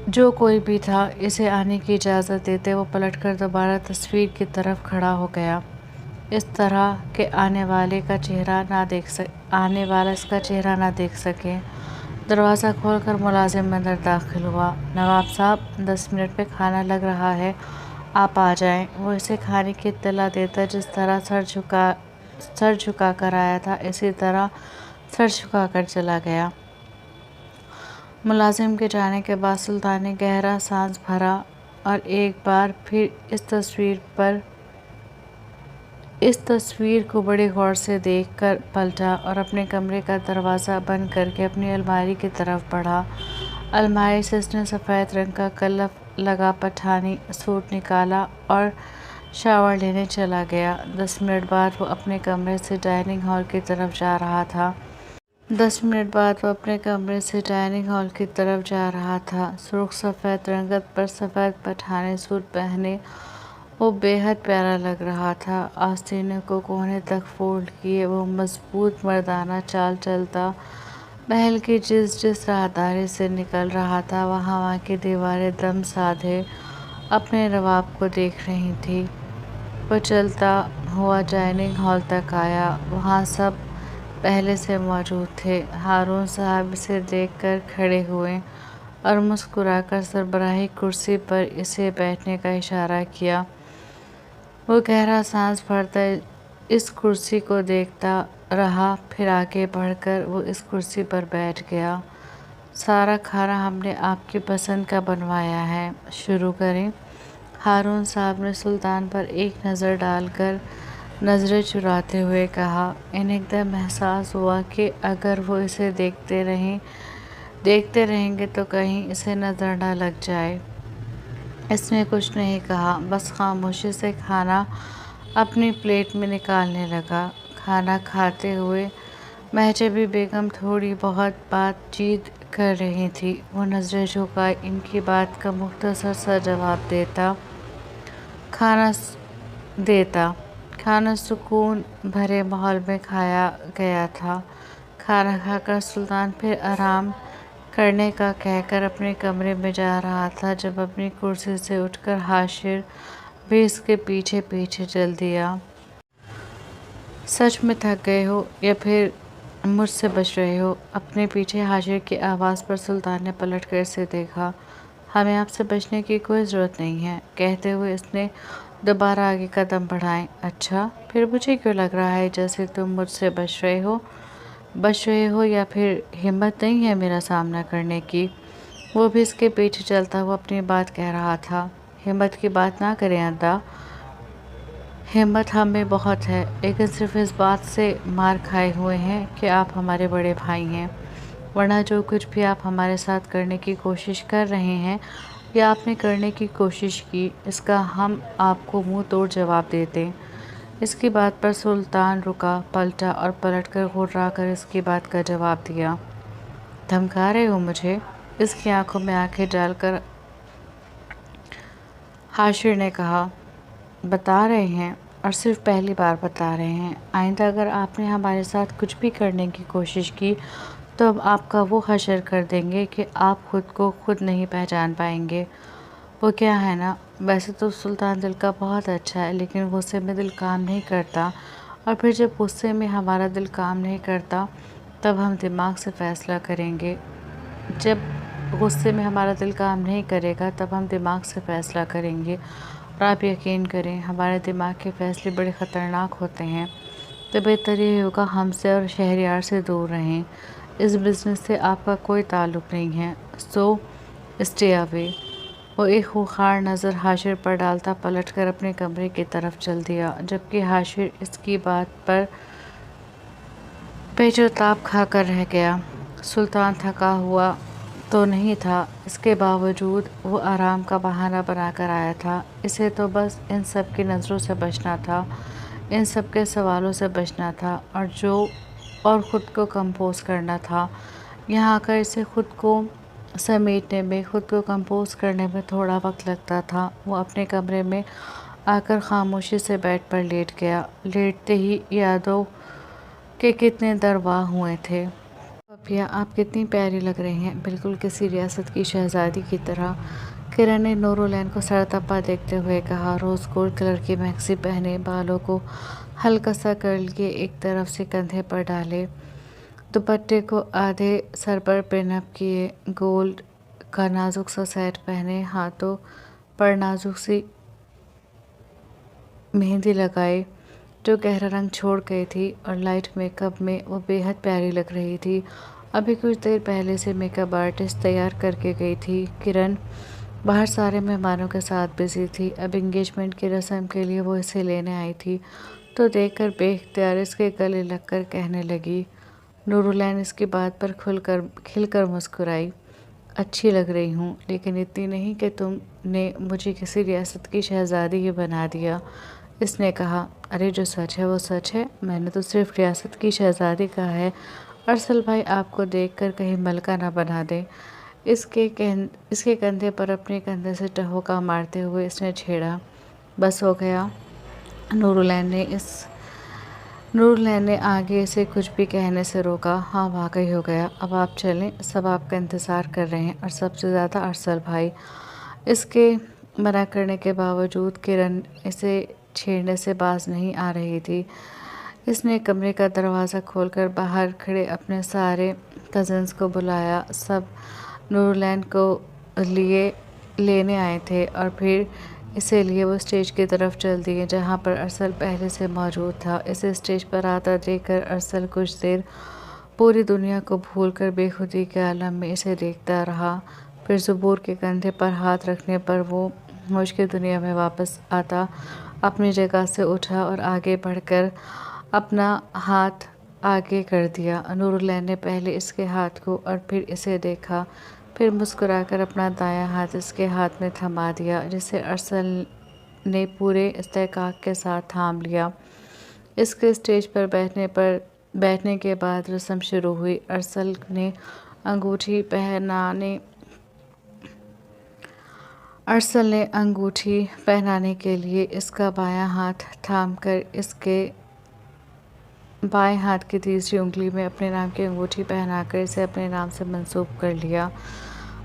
S1: جو کوئی بھی تھا اسے آنے کی اجازت دیتے وہ پلٹ کر دوبارہ تصویر کی طرف کھڑا ہو گیا، اس طرح کہ آنے والا اس کا چہرہ نہ دیکھ سکے۔ دروازہ کھول کر ملازم اندر داخل ہوا۔ نواب صاحب، 10 منٹ میں کھانا لگ رہا ہے، آپ آ جائیں۔ وہ اسے کھانے کی اطلاع دیتا جس طرح سر جھکا کر آیا تھا اسی طرح سر جھکا کر چلا گیا۔ ملازم کے جانے کے بعد سلطان نے گہرا سانس بھرا اور ایک بار پھر اس تصویر کو بڑے غور سے دیکھ کر پلٹا اور اپنے کمرے کا دروازہ بند کر کے اپنی الماری کی طرف بڑھا۔ الماری سے اس نے سفید رنگ کا کلف لگا پٹھانی سوٹ نکالا اور شاور لینے چلا گیا۔ 10 منٹ بعد وہ اپنے کمرے سے ڈائننگ ہال کی طرف جا رہا تھا۔ سرخ سفید رنگت پر سفید پٹھانی سوٹ پہنے وہ بے حد پیارا لگ رہا تھا۔ آستینوں کو کوہنی تک فولڈ کیے وہ مضبوط مردانہ چال چلتا محل کی جس راہداری سے نکل رہا تھا وہاں کی دیواریں دم سادھے اپنے رواب کو دیکھ رہی تھیں۔ وہ چلتا ہوا ڈائننگ ہال تک آیا۔ وہاں سب پہلے سے موجود تھے۔ ہارون صاحب اسے دیکھ کر کھڑے ہوئے اور مسکرا کر سربراہی کرسی پر اسے بیٹھنے کا اشارہ کیا۔ وہ گہرا سانس بھرتا اس کرسی کو دیکھتا رہا، پھر آگے بڑھ کر وہ اس کرسی پر بیٹھ گیا۔ سارا کھانا ہم نے آپ کی پسند کا بنوایا ہے، شروع کریں؟ ہارون صاحب نے سلطان پر ایک نظر ڈال کر نظریں چراتے ہوئے کہا۔ انہیں ایک دم احساس ہوا کہ اگر وہ اسے دیکھتے رہیں گے تو کہیں اسے نظر نہ لگ جائے۔ اس نے کچھ نہیں کہا، بس خاموشی سے کھانا اپنی پلیٹ میں نکالنے لگا۔ کھانا کھاتے ہوئے مہجبی بیگم تھوڑی بہت بات چیت کر رہی تھی۔ وہ نظریں جھکائے ان کی بات کا مختصر سا جواب دیتا۔ کھانا سکون بھرے ماحول میں کھایا گیا تھا۔ کھانا کھا کر سلطان پھر آرام کرنے کا کہہ کر اپنے کمرے میں جا رہا تھا جب اپنی کرسی سے اٹھ کر حاشر بھی اس کے پیچھے پیچھے چل دیا۔ سچ میں تھک گئے ہو یا پھر مجھ سے بچ رہے ہو؟ اپنے پیچھے حاشر کی آواز پر سلطان نے پلٹ کر اسے دیکھا۔ ہمیں آپ سے بچنے کی کوئی ضرورت نہیں ہے، کہتے ہوئے اس نے دوبارہ آگے قدم بڑھائے۔ اچھا، پھر مجھے کیوں لگ رہا ہے جیسے تم مجھ سے بچ رہے ہو یا پھر ہمت نہیں ہے میرا سامنا کرنے کی؟ وہ بھی اس کے پیچھے چلتا ہوا اپنی بات کہہ رہا تھا۔ ہمت کی بات نہ کریں ادا، ہمت ہم میں بہت ہے، لیکن صرف اس بات سے مار کھائے ہوئے ہیں کہ آپ ہمارے بڑے بھائی ہیں، ورنہ جو کچھ بھی آپ ہمارے ساتھ کرنے کی کوشش کر رہے ہیں یا آپ نے کرنے کی کوشش کی، اس کا ہم آپ کو منہ توڑ جواب دیتے۔ اس کی بات پر سلطان رکا، پلٹا اور پلٹ کر گھبرا کر اس کی بات کا جواب دیا۔ دھمکا رہے ہو مجھے؟ اس کی آنکھوں میں آنکھیں ڈال کر حاشر نے کہا۔ بتا رہے ہیں، اور صرف پہلی بار بتا رہے ہیں، آئندہ اگر آپ نے ہمارے ساتھ کچھ بھی کرنے کی کوشش کی تو ہم آپ کا وہ حشر کر دیں گے کہ آپ خود کو خود نہیں پہچان پائیں گے۔ وہ کیا ہے نا، ویسے تو سلطان دل کا بہت اچھا ہے، لیکن غصے میں دل کام نہیں کرتا، اور پھر جب غصے میں ہمارا دل کام نہیں کرتا تب ہم دماغ سے فیصلہ کریں گے۔ جب غصے میں ہمارا دل کام نہیں کرے گا تب ہم دماغ سے فیصلہ کریں گے، اور آپ یقین کریں ہمارے دماغ کے فیصلے بڑے خطرناک ہوتے ہیں، تو بہتر یہ ہوگا ہم سے اور شہریار سے دور رہیں۔ اس بزنس سے آپ کا کوئی تعلق نہیں ہے، سو اسٹے اوے۔ وہ ایک خونخوار نظر حاشر پر ڈالتا پلٹ کر اپنے کمرے کی طرف چل دیا، جبکہ حاشر اس کی بات پر پیچ و تاب کھا کر رہ گیا۔ سلطان تھکا ہوا تو نہیں تھا، اس کے باوجود وہ آرام کا بہانہ بنا کر آیا تھا۔ اسے تو بس ان سب کی نظروں سے بچنا تھا، ان سب کے سوالوں سے بچنا تھا، اور خود کو کمپوز کرنا تھا۔ یہاں آ کر اسے خود کو سمیٹنے میں، خود کو کمپوز کرنے میں تھوڑا وقت لگتا تھا۔ وہ اپنے کمرے میں آ کر خاموشی سے بیڈ پر لیٹ گیا۔ لیٹتے ہی یادوں کے کتنے درواہ ہوئے تھے۔ پپیا، آپ کتنی پیاری لگ رہی ہیں، بالکل کسی ریاست کی شہزادی کی طرح، کرن نے نورالعین کو سر تپا دیکھتے ہوئے کہا۔ روز گولڈ کلر کی میکسی پہنے، بالوں کو ہلکا سا کرل کیے ایک طرف سے کندھے پر ڈالے، دوپٹے کو آدھے سر پر پن اپ کیے، گولڈ کا نازک سا سیٹ پہنے، ہاتھوں پر نازک سی مہندی لگائے جو گہرا رنگ چھوڑ گئی تھی، اور لائٹ میک اپ میں وہ بے حد پیاری لگ رہی تھی۔ ابھی کچھ دیر پہلے سے میک اپ آرٹسٹ تیار کر کے گئی تھی۔ کرن باہر سارے مہمانوں کے ساتھ بزی تھی۔ اب انگیجمنٹ کی رسم کے لیے وہ اسے لینے آئی تھی تو دیکھ کر بے اختیار اس کے گلے لگ کر کہنے لگی۔ نورالعین اس کی بات پر کھل کر مسکرائی۔ اچھی لگ رہی ہوں، لیکن اتنی نہیں کہ تم نے مجھے کسی ریاست کی شہزادی ہی بنا دیا۔ اس نے کہا، ارے جو سچ ہے وہ سچ ہے، میں نے تو صرف ریاست کی شہزادی کہا ہے۔ ارسل بھائی آپ کو دیکھ کر کہیں ملکہ نہ بنا دیں۔ اس کے کندھے پر اپنے کندھے سے ٹہوکا مارتے ہوئے اس نے چھیڑا۔ بس ہو گیا۔ نورالعین نے آگے اسے کچھ بھی کہنے سے روکا۔ ہاں واقعی ہو گیا، اب آپ چلیں، سب آپ کا انتظار کر رہے ہیں، اور سب سے زیادہ ارسل بھائی۔ اس کے منع کرنے کے باوجود کرن اسے چھیڑنے سے باز نہیں آ رہی تھی۔ اس نے کمرے کا دروازہ کھول کر باہر کھڑے اپنے سارے کزنز کو بلایا۔ سب نورالعین کو لینے آئے تھے اور پھر اسے لیے وہ اسٹیج کی طرف چل دیے جہاں پر ارسل پہلے سے موجود تھا۔ اسے اسٹیج پر آتا دیکھ کر ارسل کچھ دیر پوری دنیا کو بھول کر بے خودی کے عالم میں اسے دیکھتا رہا۔ پھر زبور کے کندھے پر ہاتھ رکھنے پر وہ ہوش کی دنیا میں واپس آتا اپنی جگہ سے اٹھا اور آگے بڑھ کر اپنا ہاتھ آگے کر دیا۔ نورالعین نے پہلے اس کے ہاتھ کو اور پھر اسے دیکھا، پھر مسکرا کر اپنا دایاں ہاتھ اس کے ہاتھ میں تھما دیا جسے ارسل نے پورے استحقاق کے ساتھ تھام لیا۔ اس کے اسٹیج پر بیٹھنے کے بعد رسم شروع ہوئی۔ ارسل نے انگوٹھی پہنانے کے لیے اس کا بایاں ہاتھ تھام کر اس کے بائیں ہاتھ کی تیسری انگلی میں اپنے نام کی انگوٹھی پہنا کر اسے اپنے نام سے منسوب کر لیا۔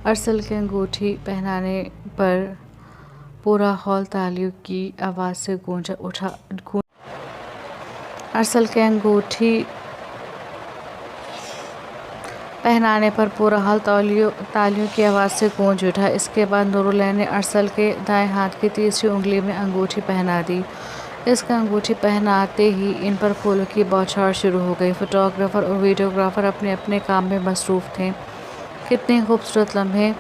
S1: ارسل کے انگوٹھی پہنانے پر پورا ہال تالیوں کی آواز سے گونج اٹھا۔ اس کے بعد نورالعین نے ارسل کے دائیں ہاتھ کی تیسری انگلی میں انگوٹھی پہنا دی۔ اس کا انگوٹھی پہناتے ہی ان پر پھولوں کی بوچھار شروع ہو گئی۔ فوٹوگرافر اور ویڈیوگرافر اپنے اپنے کام میں مصروف تھے۔ کتنے خوبصورت لمحے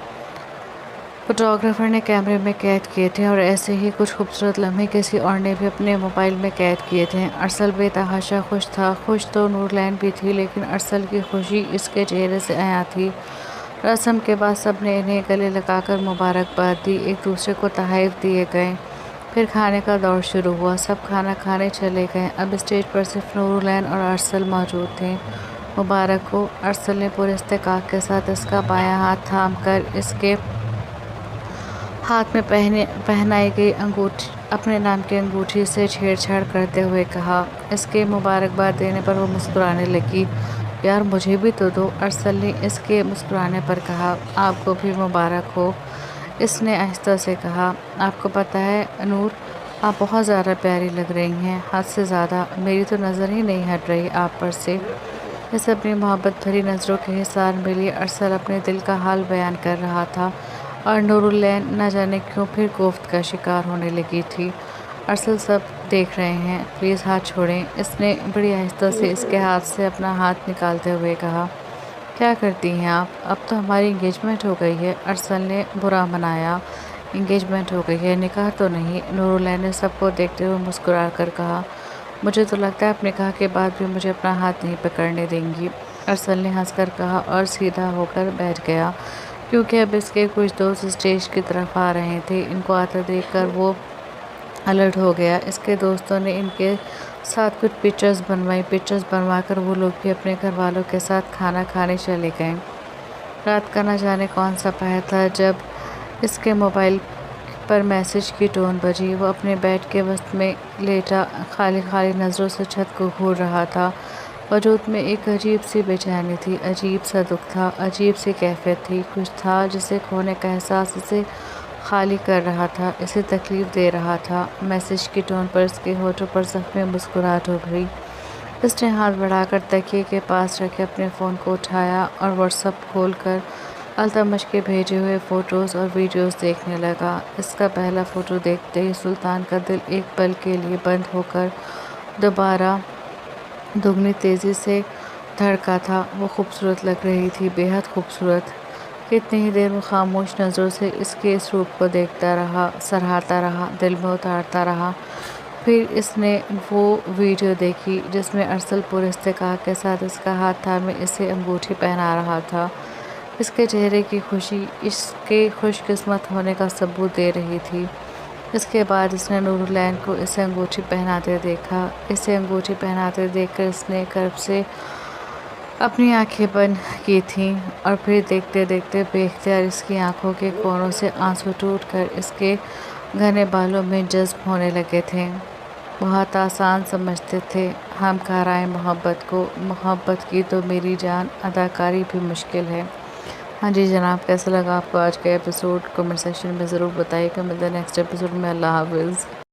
S1: فوٹوگرافر نے کیمرے میں قید کیے تھے اور ایسے ہی کچھ خوبصورت لمحے کسی اور نے بھی اپنے موبائل میں قید کیے تھے۔ ارسل بے تحاشا خوش تھا۔ خوش تو نورالعین بھی تھی، لیکن ارسل کی خوشی اس کے چہرے سے عیاں تھی۔ رسم کے بعد سب نے انہیں گلے لگا کر مبارکباد دی، ایک دوسرے کو تحائف دیے گئے۔ پھر کھانے کا دور شروع ہوا۔ سب کھانا کھانے چلے گئے۔ اب اسٹیج پر صرف نورالعین اور ارسل موجود تھے۔ مبارک ہو۔ ارسل نے پورے استحقاق کے ساتھ اس کا بایاں ہاتھ تھام کر اس کے ہاتھ میں پہنائی گئی اپنے نام کی انگوٹھی سے چھیڑ چھاڑ کرتے ہوئے کہا۔ اس کے مبارکباد دینے پر وہ مسکرانے لگی۔ یار مجھے بھی تو دو، ارسل نے اس کے مسکرانے پر کہا۔ آپ کو بھی مبارک ہو، اس نے آہستہ سے کہا۔ آپ کو پتہ ہے نور، آپ بہت زیادہ پیاری لگ رہی ہیں، حد سے زیادہ، میری تو نظر ہی نہیں ہٹ رہی آپ پر سے۔ اسے اپنی محبت بھری نظروں کے حصار میں لیے ارسل اپنے دل کا حال بیان کر رہا تھا اور نورالعین نہ جانے کیوں پھر کوفت کا شکار ہونے لگی تھی۔ ارسل سب دیکھ رہے ہیں، پلیز ہاتھ چھوڑیں، اس نے بڑی آہستہ سے اس کے ہاتھ سے اپنا ہاتھ نکالتے ہوئے کہا۔ کیا کرتی ہیں آپ؟ اب تو ہماری انگیجمنٹ ہو گئی ہے، ارسل نے برا منایا۔ انگیجمنٹ ہو گئی ہے، نکاح تو نہیں؟ نورالعین نے سب کو دیکھتے ہوئے مسکرا کر کہا۔ مجھے تو لگتا ہے آپ نکاح کے بعد بھی مجھے اپنا ہاتھ نہیں پکڑنے دیں گی، ارسل نے ہنس کر کہا اور سیدھا ہو کر بیٹھ گیا، کیونکہ اب اس کے کچھ دوست اسٹیج کی طرف آ رہے تھے۔ ان کو آتے دیکھ کر وہ الرٹ ہو گیا۔ اس کے دوستوں نے ان کے ساتھ کچھ پکچرز بنوا کر وہ لوگ بھی اپنے گھر والوں کے ساتھ کھانا کھانے چلے گئے۔ رات کا نہ جانے کون سا پہر تھا جب اس کے موبائل پر میسج کی ٹون بجی۔ وہ اپنے بیڈ کے وسط میں لیٹا خالی نظروں سے چھت کو گھور رہا تھا۔ وجود میں ایک عجیب سی بے چینی تھی، عجیب سا دکھ تھا، عجیب سی کیفیت تھی۔ کچھ تھا جسے کھونے کا احساس اسے خالی کر رہا تھا، اسے تکلیف دے رہا تھا۔ میسج کی ٹون پر اس کے ہونٹوں پر زخمی مسکراہٹ ابھری۔ اس نے ہاتھ بڑھا کر تکیے کے پاس رکھے اپنے فون کو اٹھایا اور واٹس ایپ کھول کر التمش کے بھیجے ہوئے فوٹوز اور ویڈیوز دیکھنے لگا۔ اس کا پہلا فوٹو دیکھتے ہی سلطان کا دل ایک پل کے لیے بند ہو کر دوبارہ دگنی تیزی سے دھڑکا تھا، وہ خوبصورت لگ رہی تھی، بے حد خوبصورت۔ کتنی ہی دیر وہ خاموش نظروں سے اس کے اس روپ کو دیکھتا رہا، سراہتا رہا، دل میں اتارتا رہا۔ پھر اس نے وہ ویڈیو دیکھی جس میں ارسل پورے استحقاق کے ساتھ اس کا ہاتھ تھامے اسے انگوٹھی پہنا رہا تھا۔ اس کے چہرے کی خوشی اس کے خوش قسمت ہونے کا ثبوت دے رہی تھی۔ اس کے بعد اس نے نور العین کو اسے انگوٹھی پہناتے دیکھا۔ اسے انگوٹھی پہناتے دیکھ کر اس نے کرب سے اپنی آنکھیں بند کی تھیں اور پھر دیکھتے دیکھتے بے اختیار اس کی آنکھوں کے کونوں سے آنسو ٹوٹ کر اس کے گھنے بالوں میں جذب ہونے لگے تھے۔ بہت آسان سمجھتے تھے ہم کہرائیں محبت کو، محبت کی تو میری جان اداکاری بھی مشکل ہے۔ ہاں جی جناب، کیسا لگا آپ کو آج کا ایپیسوڈ؟ کمنٹ سیکشن میں ضرور بتائیے گا۔ ملتے ہیں نیکسٹ ایپیسوڈ میں۔ اللہ حافظ۔